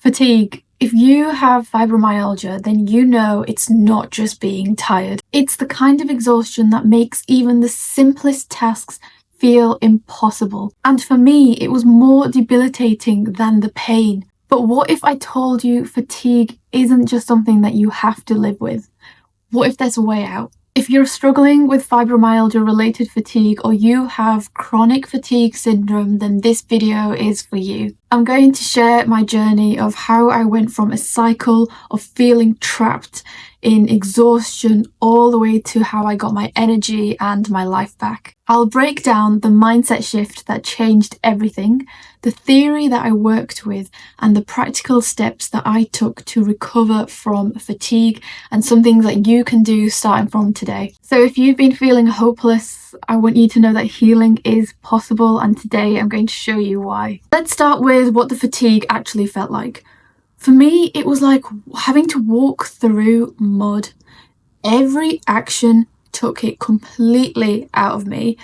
Fatigue. If you have fibromyalgia, then you know it's not just being tired. It's the kind of exhaustion that makes even the simplest tasks feel impossible. And for me, it was more debilitating than the pain. But what if I told you fatigue isn't just something that you have to live with? What if there's a way out? If you're struggling with fibromyalgia-related fatigue or you have chronic fatigue syndrome, then this video is for you. I'm going to share my journey of how I went from a cycle of feeling trapped in exhaustion all the way to how I got my energy and my life back. I'll break down the mindset shift that changed everything, the theory that I worked with, and the practical steps that I took to recover from fatigue and some things that you can do starting from today. So if you've been feeling hopeless, I want you to know that healing is possible, and today I'm going to show you why. Let's start with what the fatigue actually felt like. For me, it was like having to walk through mud. Every action took it completely out of me.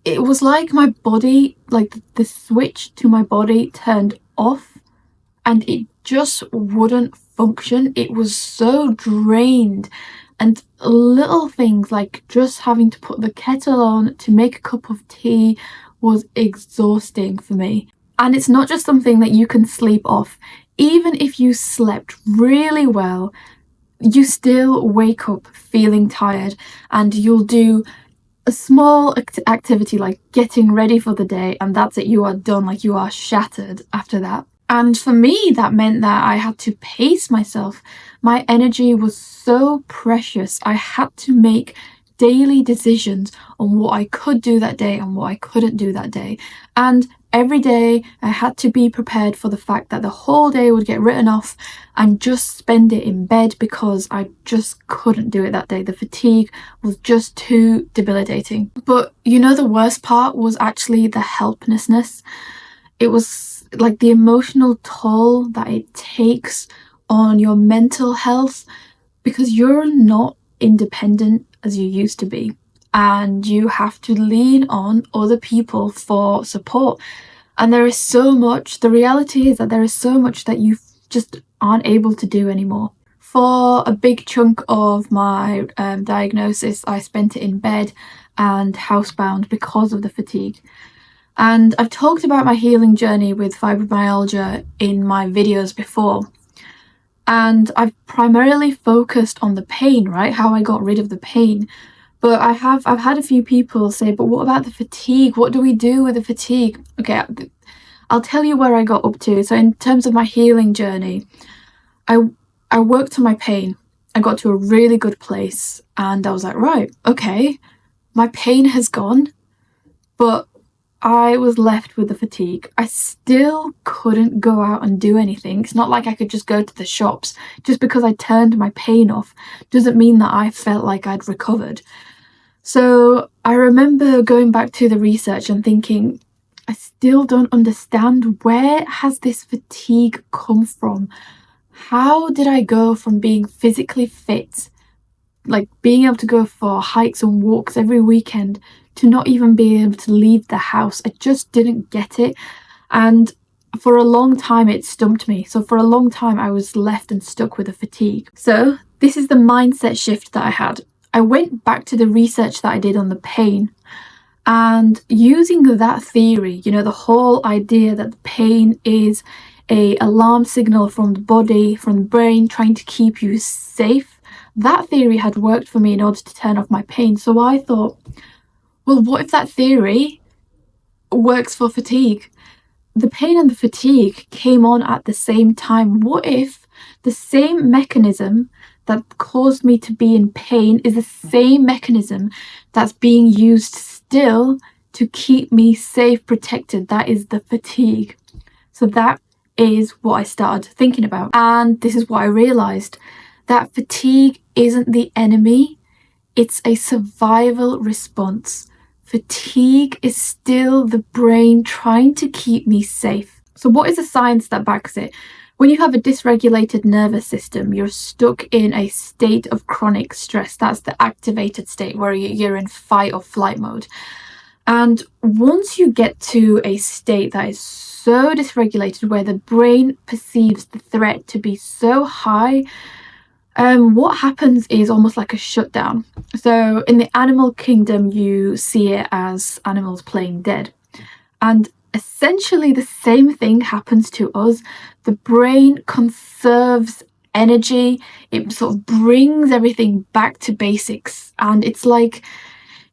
It was like my body, like the switch to my body turned off and it just wouldn't function. It was so drained, and little things like just having to put the kettle on to make a cup of tea was exhausting for me. And it's not just something that you can sleep off. Even if you slept really well, you still wake up feeling tired, and you'll do a small activity like getting ready for the day, and that's it, you are done, like you are shattered after that. And for me, that meant that I had to pace myself. My energy was so precious. I had to make daily decisions on what I could do that day and what I couldn't do that day. And every day I had to be prepared for the fact that the whole day would get written off and just spend it in bed because I just couldn't do it that day. The fatigue was just too debilitating. But you know, the worst part was actually the helplessness. It was like the emotional toll that it takes on your mental health, because you're not independent as you used to be, and you have to lean on other people for support. And there is so much, the reality is that there is so much that you just aren't able to do anymore. For a big chunk of my diagnosis, I spent it in bed and housebound because of the fatigue. And I've talked about my healing journey with fibromyalgia in my videos before. And I've primarily focused on the pain, right? How I got rid of the pain. But I've had a few people say, but what about the fatigue? What do we do with the fatigue? Okay, I'll tell you where I got up to. So in terms of my healing journey, I worked on my pain. I got to a really good place, and I was like, right, okay, my pain has gone, but I was left with the fatigue. I still couldn't go out and do anything. It's not like I could just go to the shops. Just because I turned my pain off doesn't mean that I felt like I'd recovered. So I remember going back to the research and thinking, I still don't understand, where has this fatigue come from? How did I go from being physically fit, like being able to go for hikes and walks every weekend, to not even being able to leave the house? I just didn't get it. And for a long time it stumped me. So for a long time I was left and stuck with the fatigue. So this is the mindset shift that I had. I went back to the research that I did on the pain, and using that theory, you know, the whole idea that the pain is an alarm signal from the body, from the brain, trying to keep you safe, that theory had worked for me in order to turn off my pain. So I thought, well, what if that theory works for fatigue? The pain and the fatigue came on at the same time. What if the same mechanism that caused me to be in pain is the same mechanism that's being used still to keep me safe, protected? That is the fatigue. So that is what I started thinking about. And this is what I realized, that fatigue isn't the enemy. It's a survival response. Fatigue is still the brain trying to keep me safe. So what is the science that backs it? When you have a dysregulated nervous system, you're stuck in a state of chronic stress. That's the activated state where you're in fight or flight mode. And once you get to a state that is so dysregulated, where the brain perceives the threat to be so high, what happens is almost like a shutdown. So in the animal kingdom, you see it as animals playing dead. And essentially the same thing happens to us. The brain conserves energy. It sort of brings everything back to basics. And it's like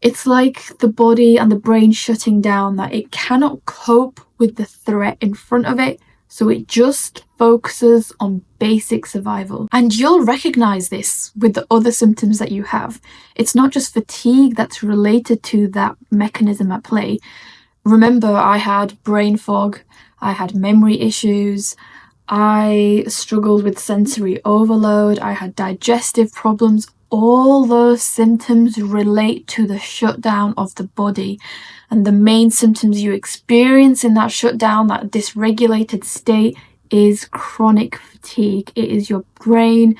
the body and the brain shutting down, that it cannot cope with the threat in front of it. So it just focuses on basic survival. And you'll recognize this with the other symptoms that you have. It's not just fatigue that's related to that mechanism at play. Remember, I had brain fog, I had memory issues, I struggled with sensory overload, I had digestive problems. All those symptoms relate to the shutdown of the body. And the main symptoms you experience in that shutdown, that dysregulated state, is chronic fatigue. It is your brain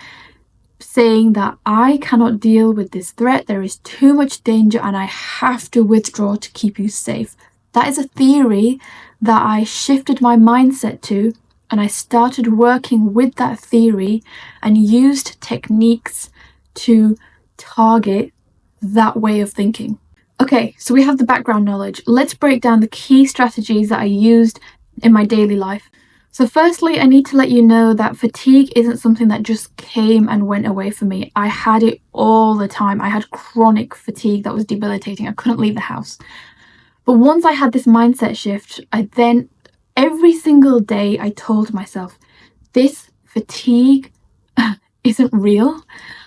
saying that I cannot deal with this threat, there is too much danger, and I have to withdraw to keep you safe. That is a theory that I shifted my mindset to, and I started working with that theory and used techniques to target that way of thinking. Okay, so we have the background knowledge. Let's break down the key strategies that I used in my daily life. So firstly, I need to let you know that fatigue isn't something that just came and went away for me. I had it all the time. I had chronic fatigue that was debilitating. I couldn't leave the house. But once I had this mindset shift, every single day I told myself, this fatigue isn't real.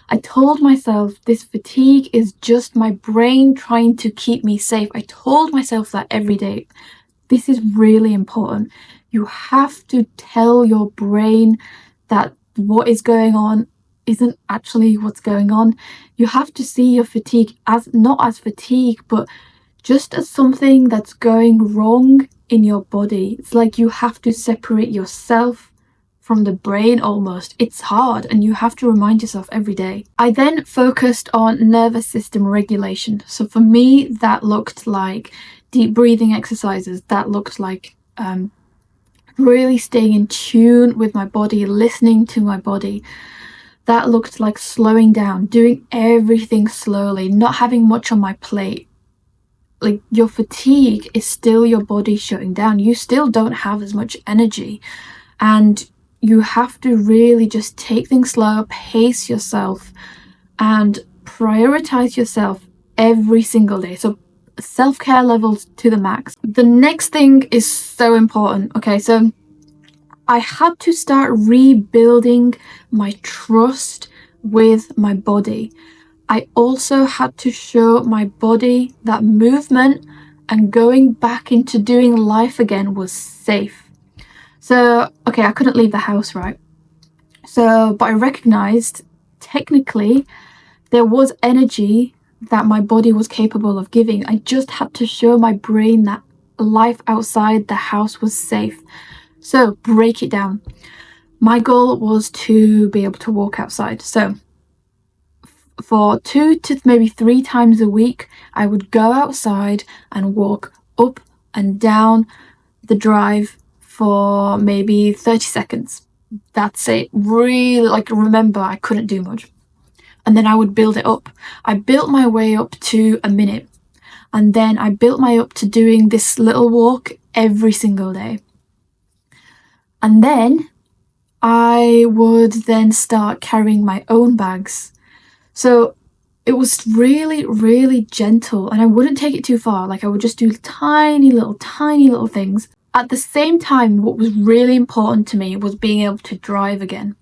I told myself this fatigue is just my brain trying to keep me safe. I told myself that every day. This is really important. You have to tell your brain that what is going on isn't actually what's going on. You have to see your fatigue as not as fatigue, but just as something that's going wrong in your body. It's like you have to separate yourself from the brain almost. It's hard, and you have to remind yourself every day. I then focused on nervous system regulation. So for me, that looked like deep breathing exercises. That looked like really staying in tune with my body, listening to my body. That looked like slowing down, doing everything slowly, not having much on my plate. Like, your fatigue is still your body shutting down. You still don't have as much energy, and you have to really just take things slow, pace yourself, and prioritize yourself every single day. So self-care levels to the max. The next thing is so important. Okay, so I had to start rebuilding my trust with my body. I also had to show my body that movement and going back into doing life again was safe. So, okay, I couldn't leave the house, right? But I recognized technically there was energy that my body was capable of giving. I just had to show my brain that life outside the house was safe. So, break it down. My goal was to be able to walk outside. So, for 2 to maybe 3 times a week, I would go outside and walk up and down the drive for maybe 30 seconds. That's it. Really, remember, I couldn't do much. And then I would build it up. I built my way up to a minute. And then I built my up to doing this little walk every single day. And then I would then start carrying my own bags. So it was really, really gentle, and I wouldn't take it too far. I would just do tiny little things. At the same time, what was really important to me was being able to drive again.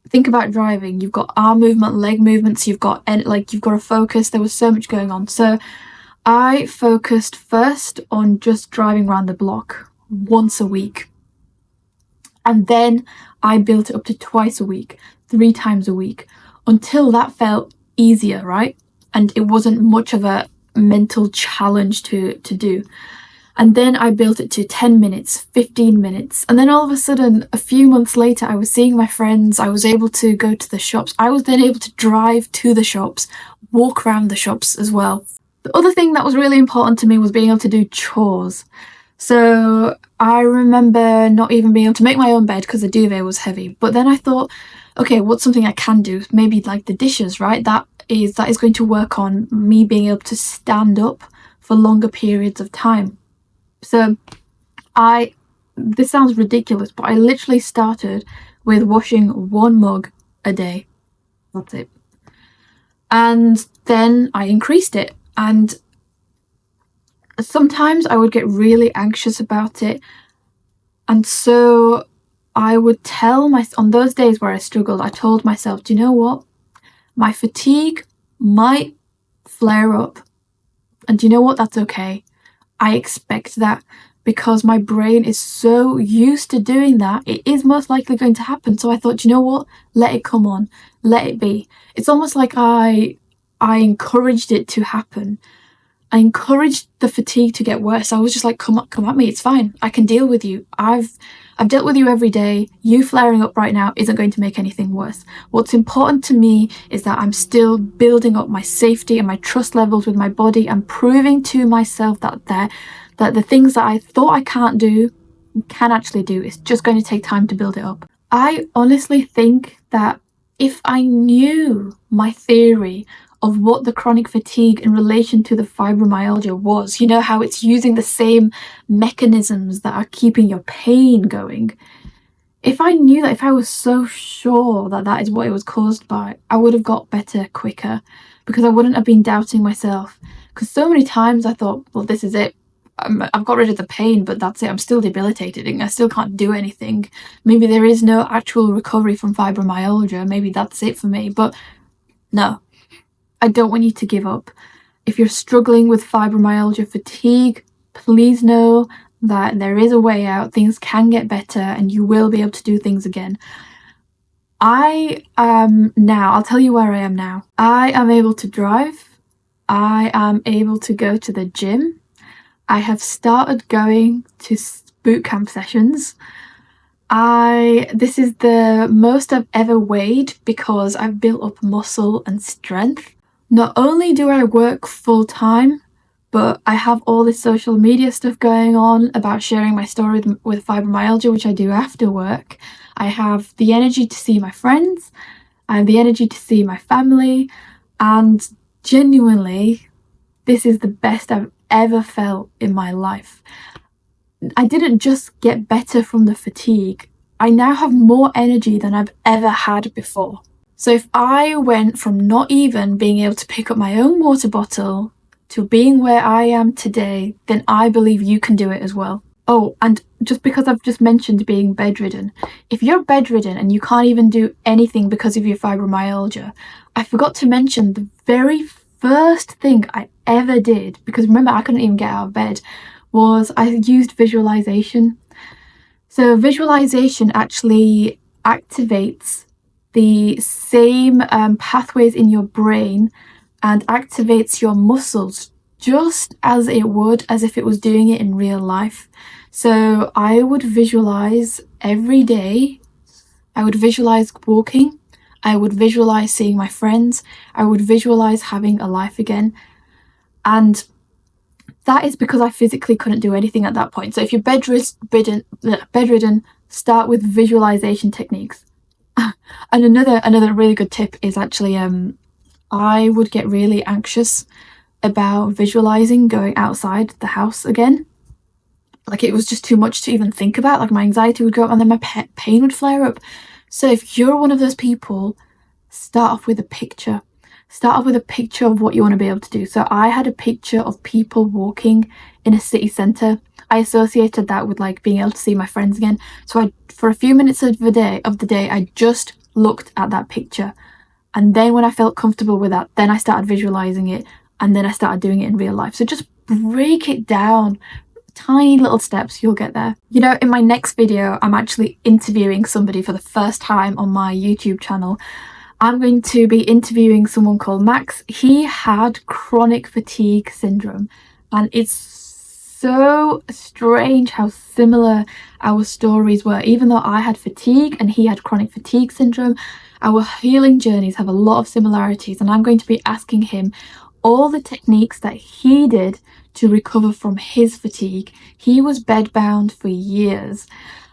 Think about driving. You've got arm movement, leg movements, you've got to focus. There was so much going on. So I focused first on just driving around the block once a week. And then I built it up to twice a week, 3 times a week, until that felt easier, right? And it wasn't much of a mental challenge to do. And then I built it to 10 minutes, 15 minutes. And then all of a sudden, a few months later, I was seeing my friends. I was able to go to the shops. I was then able to drive to the shops, walk around the shops as well. The other thing that was really important to me was being able to do chores. So I remember not even being able to make my own bed because the duvet was heavy. But then I thought, okay, what's something I can do? Maybe like the dishes, right? That is going to work on me being able to stand up for longer periods of time. So this sounds ridiculous, but I literally started with washing one mug a day. That's it. And then I increased it. And sometimes I would get really anxious about it. And so I would on those days where I struggled, I told myself, do you know what? My fatigue might flare up. And do you know what? That's okay. I expect that because my brain is so used to doing that, it is most likely going to happen. So I thought, you know what? Let it come on. Let it be. It's almost like I encouraged it to happen. I encouraged the fatigue to get worse. I was just like, come at me. It's fine. I can deal with you. I've dealt with you every day. You flaring up right now isn't going to make anything worse. What's important to me is that I'm still building up my safety and my trust levels with my body and proving to myself that the things that I thought I can't do, can actually do. It's just going to take time to build it up. I honestly think that if I knew my theory of what the chronic fatigue in relation to the fibromyalgia was, you know, how it's using the same mechanisms that are keeping your pain going. If I knew that, if I was so sure that that is what it was caused by, I would have got better quicker because I wouldn't have been doubting myself. Because so many times I thought, well, this is it. I've got rid of the pain, but that's it. I'm still debilitated and I still can't do anything. Maybe there is no actual recovery from fibromyalgia. Maybe that's it for me. But no, I don't want you to give up. If you're struggling with fibromyalgia fatigue, please know that there is a way out. Things can get better and you will be able to do things again. I'll tell you where I am now. I am able to drive. I am able to go to the gym. I have started going to boot camp sessions. This is the most I've ever weighed because I've built up muscle and strength. Not only do I work full time, but I have all this social media stuff going on about sharing my story with fibromyalgia, which I do after work. I have the energy to see my friends. I have the energy to see my family. And genuinely, this is the best I've ever felt in my life. I didn't just get better from the fatigue. I now have more energy than I've ever had before. So if I went from not even being able to pick up my own water bottle to being where I am today, then I believe you can do it as well. Oh, and just because I've just mentioned being bedridden, if you're bedridden and you can't even do anything because of your fibromyalgia, I forgot to mention the very first thing I ever did, because remember I couldn't even get out of bed, was I used visualization. So visualization actually activates the same pathways in your brain and activates your muscles just as it would as if it was doing it in real life. So I would visualize every day. I would visualize walking. I would visualize seeing my friends. I would visualize having a life again. And that is because I physically couldn't do anything at that point. So if you're bedridden, start with visualization techniques. And another really good tip is actually I would get really anxious about visualizing going outside the house again. Like it was just too much to even think about. Like my anxiety would go up and then my pain would flare up. So if you're one of those people, start off with a picture. Start off with a picture of what you want to be able to do. So I had a picture of people walking in a city centre. I associated that with like being able to see my friends again. So for a few minutes of the day, I just looked at that picture. And then when I felt comfortable with that, then I started visualizing it and then I started doing it in real life. So just break it down. Tiny little steps, you'll get there. You know, in my next video, I'm actually interviewing somebody for the first time on my YouTube channel. I'm going to be interviewing someone called Max. He had chronic fatigue syndrome, and it's so strange how similar our stories were. Even though I had fatigue and he had chronic fatigue syndrome, our healing journeys have a lot of similarities, and I'm going to be asking him all the techniques that he did to recover from his fatigue. He was bedbound for years,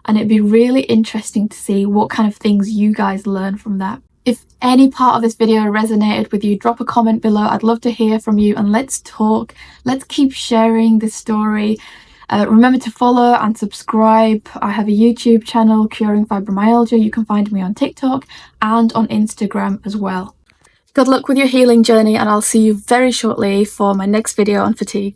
and it'd be really interesting to see what kind of things you guys learn from that. If any part of this video resonated with you, drop a comment below. I'd love to hear from you, and let's talk. Let's keep sharing this story. Remember to follow and subscribe. I have a YouTube channel, Curing Fibromyalgia. You can find me on TikTok and on Instagram as well. Good luck with your healing journey, and I'll see you very shortly for my next video on fatigue.